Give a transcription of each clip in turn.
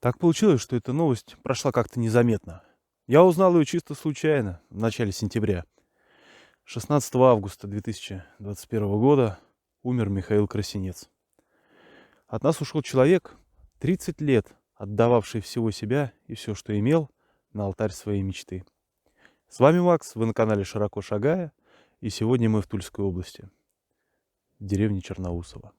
Так получилось, что эта новость прошла как-то незаметно. Я узнал ее чисто случайно, в начале сентября. 16 августа 2021 года умер Михаил Красинец. От нас ушел человек, 30 лет отдававший всего себя и все, что имел, на алтарь своей мечты. С вами Макс, вы на канале «Широко шагая», и сегодня мы в Тульской области, в деревне Черноусово.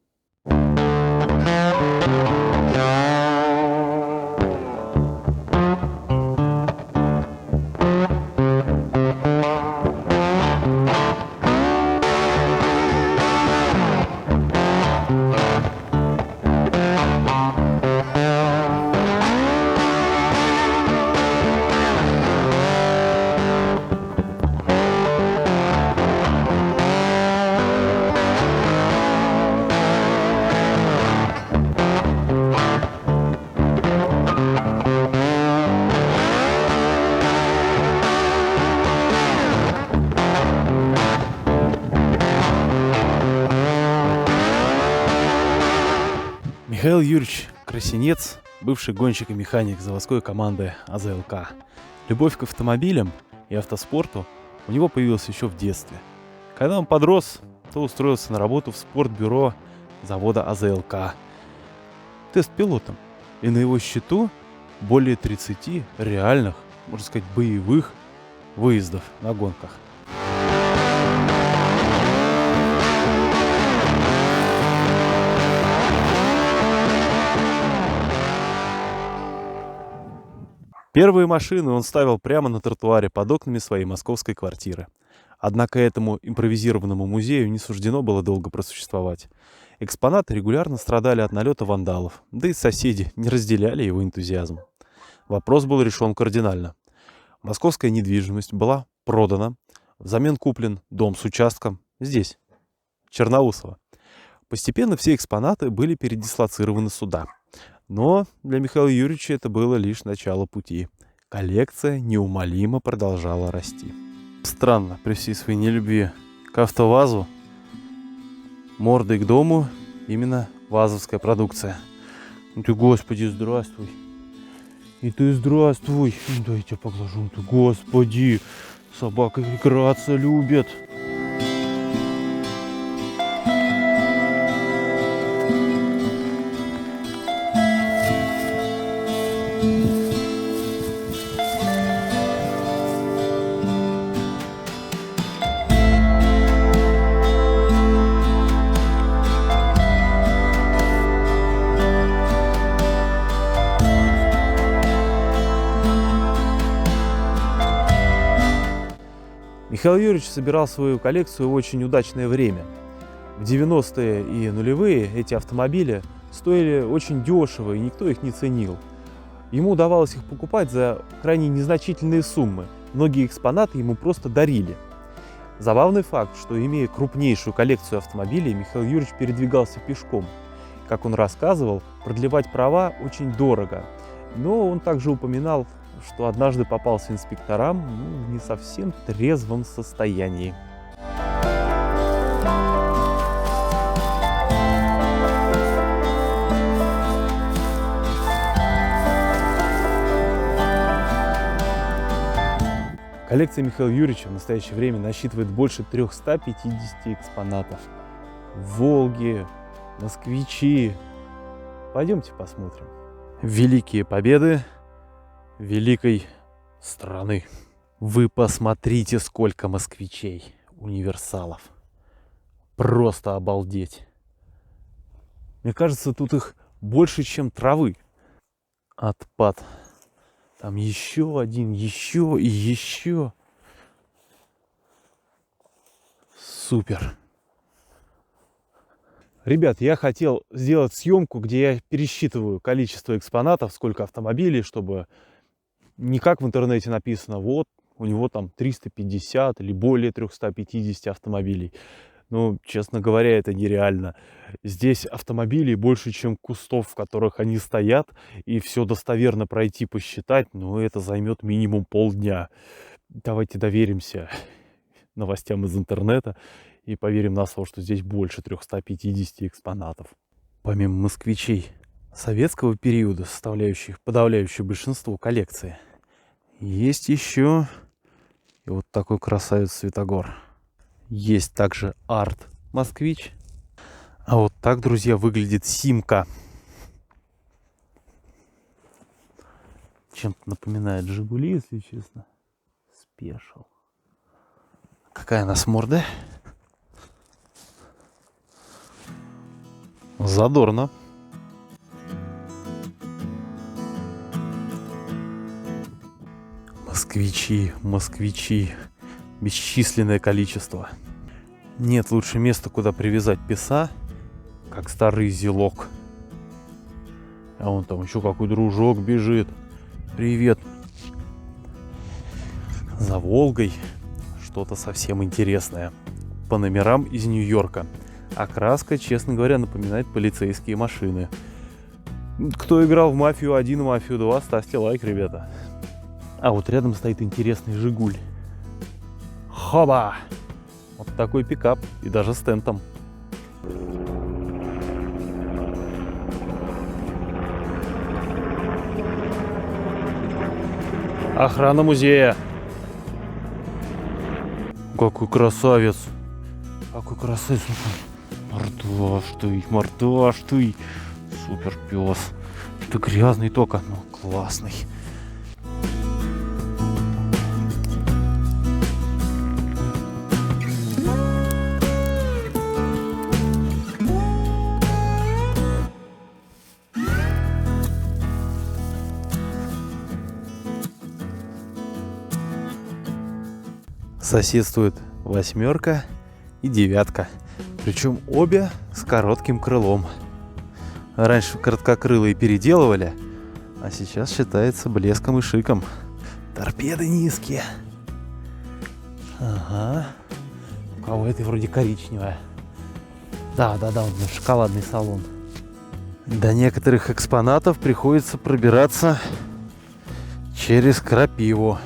Михаил Юрьевич Красинец, бывший гонщик и механик заводской команды АЗЛК. Любовь к автомобилям и автоспорту у него появилась еще в детстве. Когда он подрос, то устроился на работу в спортбюро завода АЗЛК тест-пилотом. И на его счету более 30 реальных, можно сказать, боевых выездов на гонках. Первые машины он ставил прямо на тротуаре под окнами своей московской квартиры. Однако этому импровизированному музею не суждено было долго просуществовать. Экспонаты регулярно страдали от налета вандалов, да и соседи не разделяли его энтузиазм. Вопрос был решен кардинально. Московская недвижимость была продана, взамен куплен дом с участком здесь, Черноусово. Постепенно все экспонаты были передислоцированы сюда. Но для Михаила Юрьевича это было лишь начало пути. Коллекция неумолимо продолжала расти. Странно, при всей своей нелюбви к АвтоВАЗу, мордой к дому именно вазовская продукция. Ну ты, Господи, здравствуй. И ты здравствуй. Да я тебя поглажу. Ты, Господи, собака играться любит. Михаил Юрьевич собирал свою коллекцию в очень удачное время. В 90-е и нулевые эти автомобили стоили очень дешево, и никто их не ценил. Ему удавалось их покупать за крайне незначительные суммы. Многие экспонаты ему просто дарили. Забавный факт, что, имея крупнейшую коллекцию автомобилей, Михаил Юрьевич передвигался пешком. Как он рассказывал, продлевать права очень дорого. Но он также упоминал, что однажды попался инспекторам в не совсем трезвом состоянии. Коллекция Михаила Юрьевича в настоящее время насчитывает больше 350 экспонатов. Волги, москвичи. Пойдемте посмотрим. Великие победы великой страны. Вы посмотрите, сколько москвичей, универсалов. Просто обалдеть. Мне кажется, тут их больше, чем травы. Отпад. Там еще один, еще и еще. Супер. Ребят, я хотел сделать съемку, где я пересчитываю количество экспонатов, сколько автомобилей, чтобы не как в интернете написано, вот у него там 350 или более 350 автомобилей. Ну, честно говоря, это нереально. Здесь автомобилей больше, чем кустов, в которых они стоят, и все достоверно пройти, посчитать, но это займет минимум полдня. Давайте доверимся новостям из интернета и поверим на слово, что здесь больше 350 экспонатов. Помимо москвичей, советского периода, составляющих подавляющее большинство коллекции. Есть еще и вот такой красавец Светогор. Есть также арт Москвич. А вот так, друзья, выглядит Симка. Чем-то напоминает Жигули, если честно. Спешл. Какая у нас морда? Задорно. Москвичи, москвичи. Бесчисленное количество. Нет лучше места, куда привязать песа, как старый зелок. А вон там еще какой дружок бежит. Привет. За Волгой что-то совсем интересное. По номерам из Нью-Йорка. Окраска, честно говоря, напоминает полицейские машины. Кто играл в «Мафию 1» и «Мафию 2», ставьте лайк, ребята. А вот рядом стоит интересный «Жигуль». Хоба! Вот такой пикап. И даже с тентом. Охрана музея. Какой красавец. Какой красавец. Мордаш ты. Супер пес. Ты грязный только, но классный. Соседствует 8 и 9. Причем обе с коротким крылом. Раньше короткокрылые переделывали, а сейчас считается блеском и шиком. Торпеды низкие. Ага. У кого это вроде коричневая. Да, вот шоколадный салон. До некоторых экспонатов приходится пробираться через крапиву.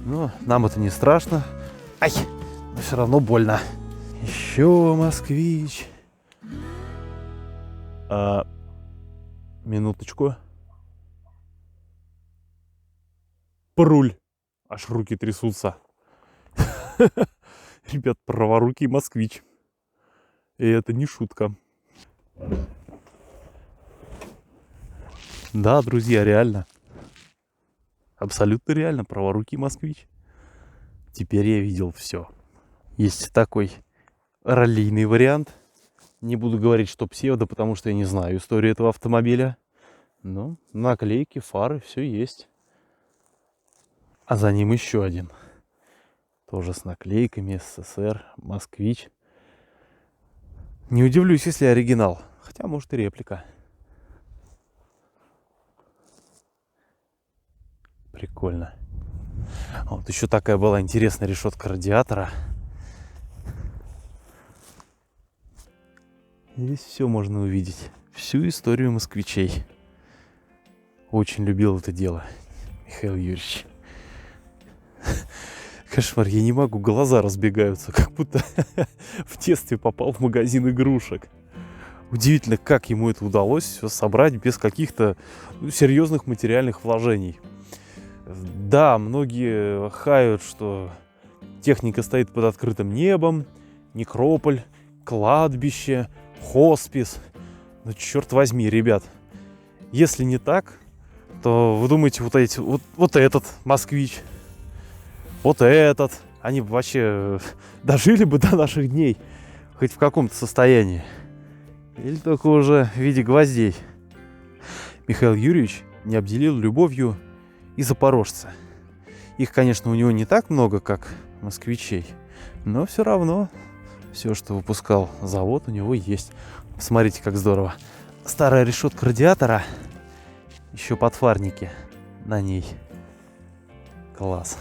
Но нам это не страшно. Ай, но все равно больно. Еще москвич. Минуточку. Паруль. Аж руки трясутся. Ребят, праворукий москвич. И это не шутка. Да, друзья, реально. Абсолютно реально, праворукий москвич. Теперь я видел все. Есть такой раллийный вариант. Не буду говорить, что псевдо, потому что я не знаю историю этого автомобиля. Но наклейки, фары, все есть. А за ним еще один. Тоже с наклейками СССР, москвич. Не удивлюсь, если оригинал. Хотя, может, и реплика. Прикольно. Вот еще такая была интересная решетка радиатора. Здесь все можно увидеть. Всю историю москвичей. Очень любил это дело Михаил Юрьевич. Кошмар, я не могу, глаза разбегаются, как будто в детстве попал в магазин игрушек. Удивительно, как ему это удалось все собрать без каких-то серьезных материальных вложений. Да, многие хают, что техника стоит под открытым небом, некрополь, кладбище, хоспис. Но черт возьми, ребят, если не так, то вы думаете, вот этот москвич, вот этот, они вообще дожили бы до наших дней хоть в каком-то состоянии. Или только уже в виде гвоздей. Михаил Юрьевич не обделил любовью и запорожца. Их, конечно, у него не так много, как москвичей, но все равно все, что выпускал завод, у него есть. Посмотрите, как здорово. Старая решетка радиатора, еще подфарники на ней. Класс.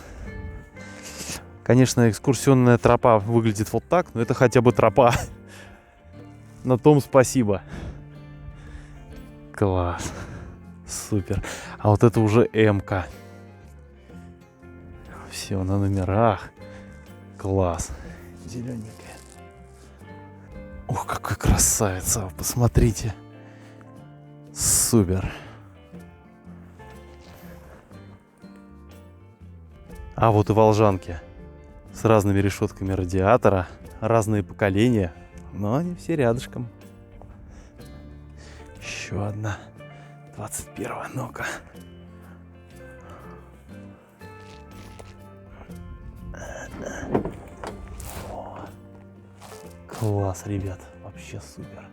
Конечно, экскурсионная тропа выглядит вот так, но это хотя бы тропа. На том спасибо. Класс. Супер. А вот это уже М-ка. Все на номерах. Класс. Зелененькая. Ух, какой красавица. Посмотрите. Супер. А вот и волжанки с разными решетками радиатора, разные поколения, но они все рядышком. Еще одна, 21-я, ну-ка. О, класс, ребят, вообще супер.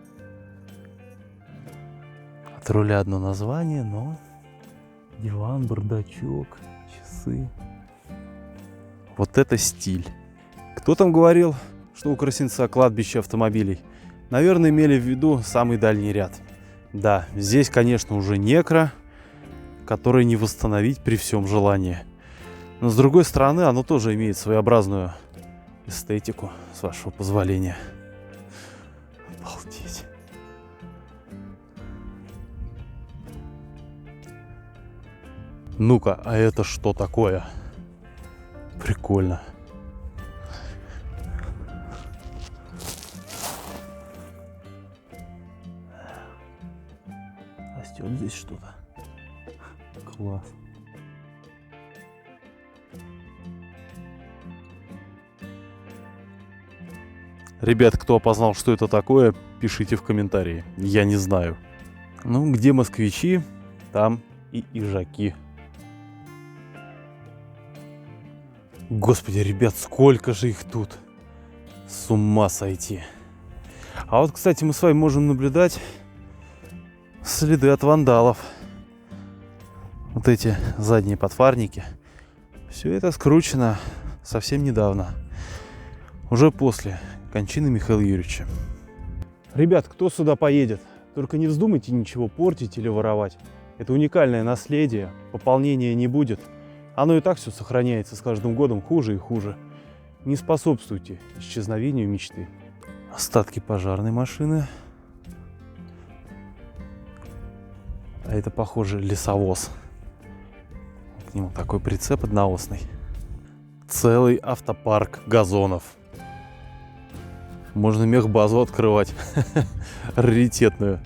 От руля одно название, но диван, бардачок, часы. Вот это стиль. Кто там говорил, что у Красинца кладбище автомобилей? Наверное, имели в виду самый дальний ряд. Да, здесь, конечно, уже некро, который не восстановить при всем желании. Но с другой стороны, оно тоже имеет своеобразную эстетику, с вашего позволения. Обалдеть. Ну-ка, а это что такое? Прикольно. Растет здесь что-то. Класс. Ребят, кто опознал, что это такое, пишите в комментарии. Я не знаю. Ну, где москвичи, там и ижаки. Господи, ребят, сколько же их тут. С ума сойти. А вот, кстати, мы с вами можем наблюдать следы от вандалов. Вот эти задние подфарники. Все это скручено совсем недавно. Уже после кончины Михаила Юрьевича. Ребят, кто сюда поедет? Только не вздумайте ничего портить или воровать. Это уникальное наследие. Пополнения не будет. Оно и так все сохраняется с каждым годом хуже и хуже. Не способствуйте исчезновению мечты. Остатки пожарной машины. А это, похоже, лесовоз. К нему такой прицеп одноосный. Целый автопарк газонов. Можно мехбазу открывать. Раритетную.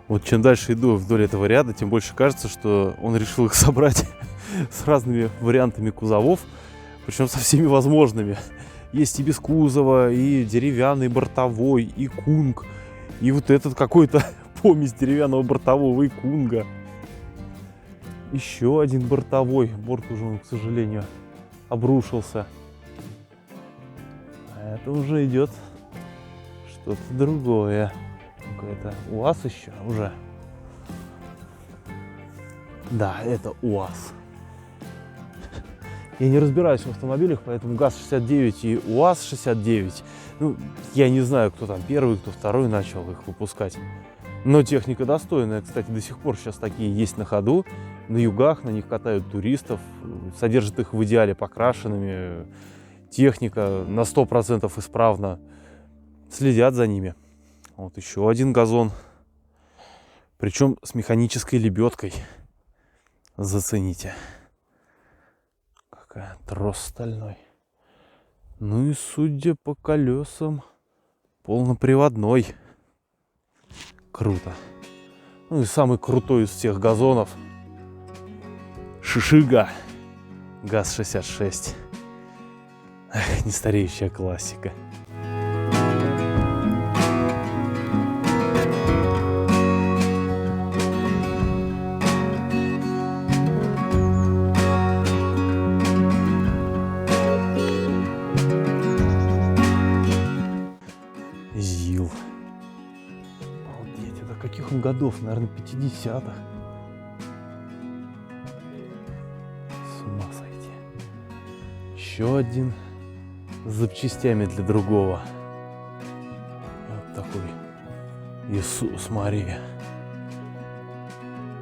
Вот чем дальше иду вдоль этого ряда, тем больше кажется, что он решил их собрать с разными вариантами кузовов, причем со всеми возможными. Есть и без кузова, и деревянный бортовой, и кунг, и вот этот какой-то помесь деревянного бортового и кунга. Еще один бортовой. Борт уже, к сожалению, обрушился. А это уже идет что-то другое. Это УАЗ еще уже. Да, это УАЗ. Я не разбираюсь в автомобилях, поэтому ГАЗ-69 и УАЗ-69, ну, я не знаю, кто там первый, кто второй начал их выпускать. Но техника достойная. Кстати, до сих пор сейчас такие есть на ходу. На югах на них катают туристов, содержат их в идеале покрашенными. Техника на 100% исправна. Следят за ними. Вот еще один газон. Причем с механической лебедкой. Зацените. Какая трос стальной. Ну и судя по колесам, полноприводной. Круто. Ну и самый крутой из всех газонов. Шишига. ГАЗ-66. Эх, нестареющая классика. ЗИЛ. Обалдеть, это каких он годов? Наверное, 50-х. С ума сойти. Еще один с запчастями для другого. Вот такой Иисус Мария.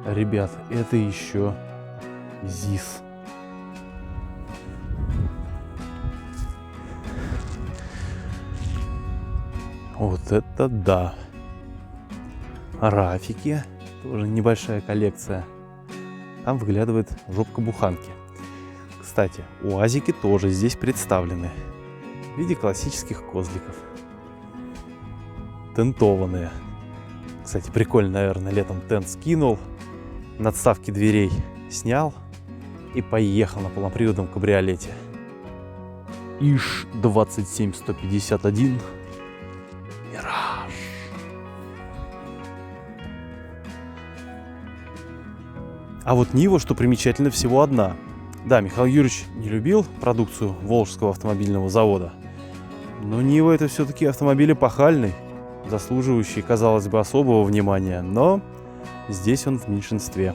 Ребят, это еще ЗИС. Вот это да. Рафики. Тоже небольшая коллекция. Там выглядывает жопка буханки. Кстати, УАЗики тоже здесь представлены. В виде классических козликов. Тентованные. Кстати, прикольно, наверное, летом тент скинул, надставки дверей снял и поехал на полноприводном кабриолете. ИЖ 27151 Мираж. А вот Нива, что примечательно, всего одна. Да, Михаил Юрьевич не любил продукцию Волжского автомобильного завода, но Нива — это все-таки автомобиль эпохальный, заслуживающий, казалось бы, особого внимания, но здесь он в меньшинстве.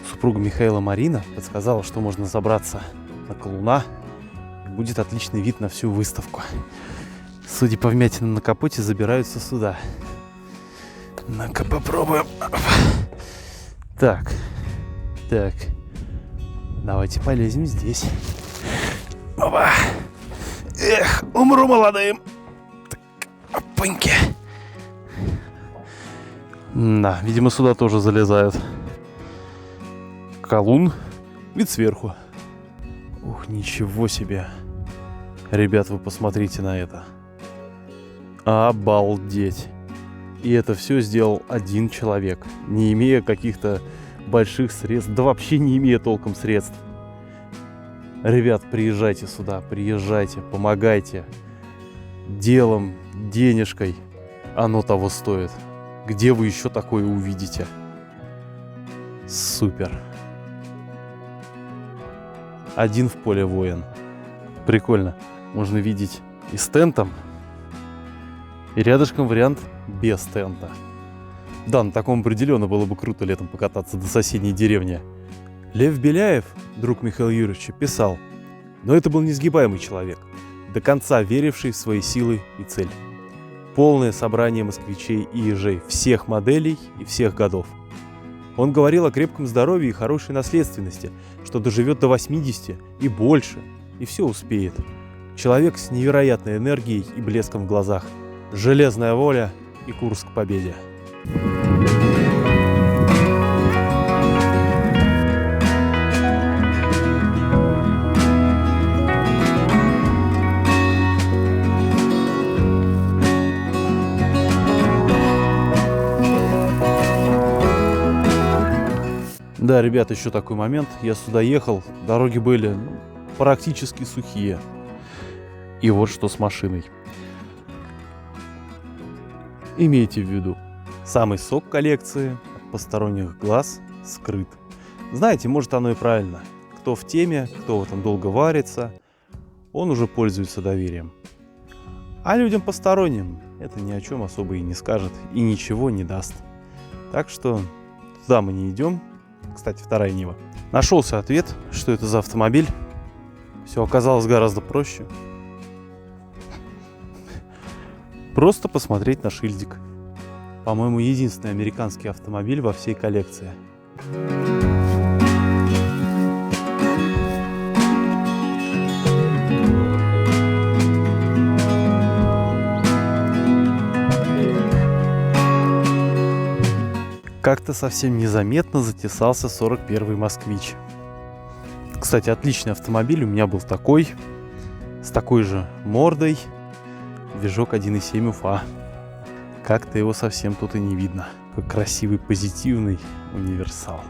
Супруга Михаила Марина подсказала, что можно забраться на Колуна, и будет отличный вид на всю выставку. Судя по вмятинам на капоте, забираются сюда. Ну-ка попробуем. Так. Давайте полезем здесь. Опа. Эх, умру молодым. Так, опаньки. Да, видимо, сюда тоже залезают. Колун. Вид сверху. Ух, ничего себе. Ребят, вы посмотрите на это. Обалдеть. И это все сделал один человек, не имея каких-то больших средств, да вообще не имея толком средств. Ребят, приезжайте сюда, приезжайте, помогайте. Делом, денежкой. Оно того стоит. Где вы еще такое увидите? Супер. Один в поле воин. Прикольно. Можно видеть и с тентом, и рядышком вариант без тента. Да, на таком определенно было бы круто летом покататься до соседней деревни. Лев Беляев, друг Михаила Юрьевича, писал: но это был несгибаемый человек, до конца веривший в свои силы и цель. Полное собрание москвичей и ежей всех моделей и всех годов. Он говорил о крепком здоровье и хорошей наследственности, что доживет до 80 и больше, и все успеет. Человек с невероятной энергией и блеском в глазах. Железная воля и курс к победе. Да, ребят, еще такой момент. Я сюда ехал, дороги были практически сухие. И вот что с машиной. Имейте в виду, самый сок коллекции от посторонних глаз скрыт. Знаете, может, оно и правильно. Кто в теме, кто в этом долго варится, он уже пользуется доверием. А людям посторонним это ни о чем особо и не скажет, и ничего не даст. Так что туда мы не идем. Кстати, вторая Нива. Нашелся ответ, что это за автомобиль. Все оказалось гораздо проще. Просто посмотреть на шильдик. По-моему, единственный американский автомобиль во всей коллекции. Как-то совсем незаметно затесался 41-й «Москвич». Кстати, отличный автомобиль. У меня был такой, с такой же мордой. Движок 1.7 Уфа. Как-то его совсем тут и не видно. Какой красивый, позитивный универсал.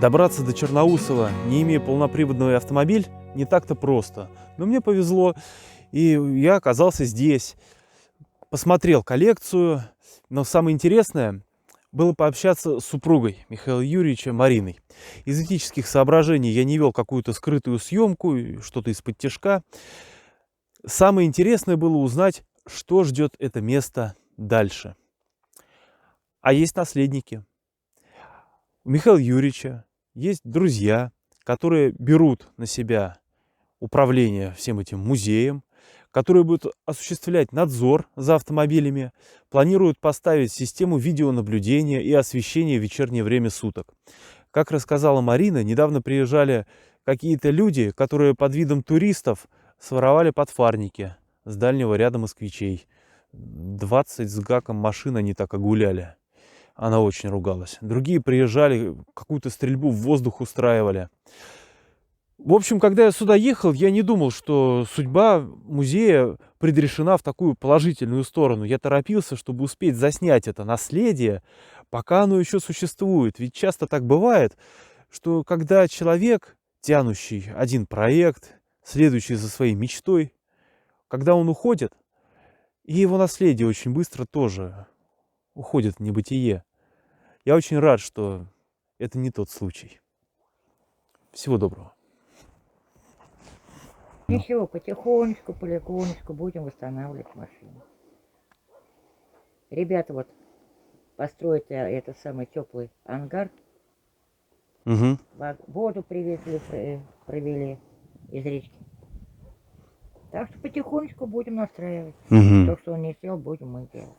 Добраться до Черноусова, не имея полноприводного автомобиля, не так-то просто. Но мне повезло, и я оказался здесь. Посмотрел коллекцию, но самое интересное было пообщаться с супругой Михаила Юрьевича Мариной. Из этических соображений я не вел какую-то скрытую съемку, что-то из-под тяжка. Самое интересное было узнать, что ждет это место дальше. А есть наследники. У Михаила Юрьевича есть друзья, которые берут на себя управление всем этим музеем, которые будут осуществлять надзор за автомобилями, планируют поставить систему видеонаблюдения и освещения в вечернее время суток. Как рассказала Марина, недавно приезжали какие-то люди, которые под видом туристов своровали подфарники с дальнего ряда москвичей. 20 с гаком машин они так огуляли. Она очень ругалась. Другие приезжали, какую-то стрельбу в воздух устраивали. В общем, когда я сюда ехал, я не думал, что судьба музея предрешена в такую положительную сторону. Я торопился, чтобы успеть заснять это наследие, пока оно еще существует. Ведь часто так бывает, что когда человек, тянущий один проект, следующий за своей мечтой, когда он уходит, и его наследие очень быстро тоже уходит в небытие. Я очень рад, что это не тот случай. Всего доброго. Ничего, потихонечку, полегонечку будем восстанавливать машину. Ребята вот построят этот самый теплый ангар. Угу. Воду привезли, провели из речки. Так что потихонечку будем настраивать. Угу. То, что он не сделал, будем мы делать.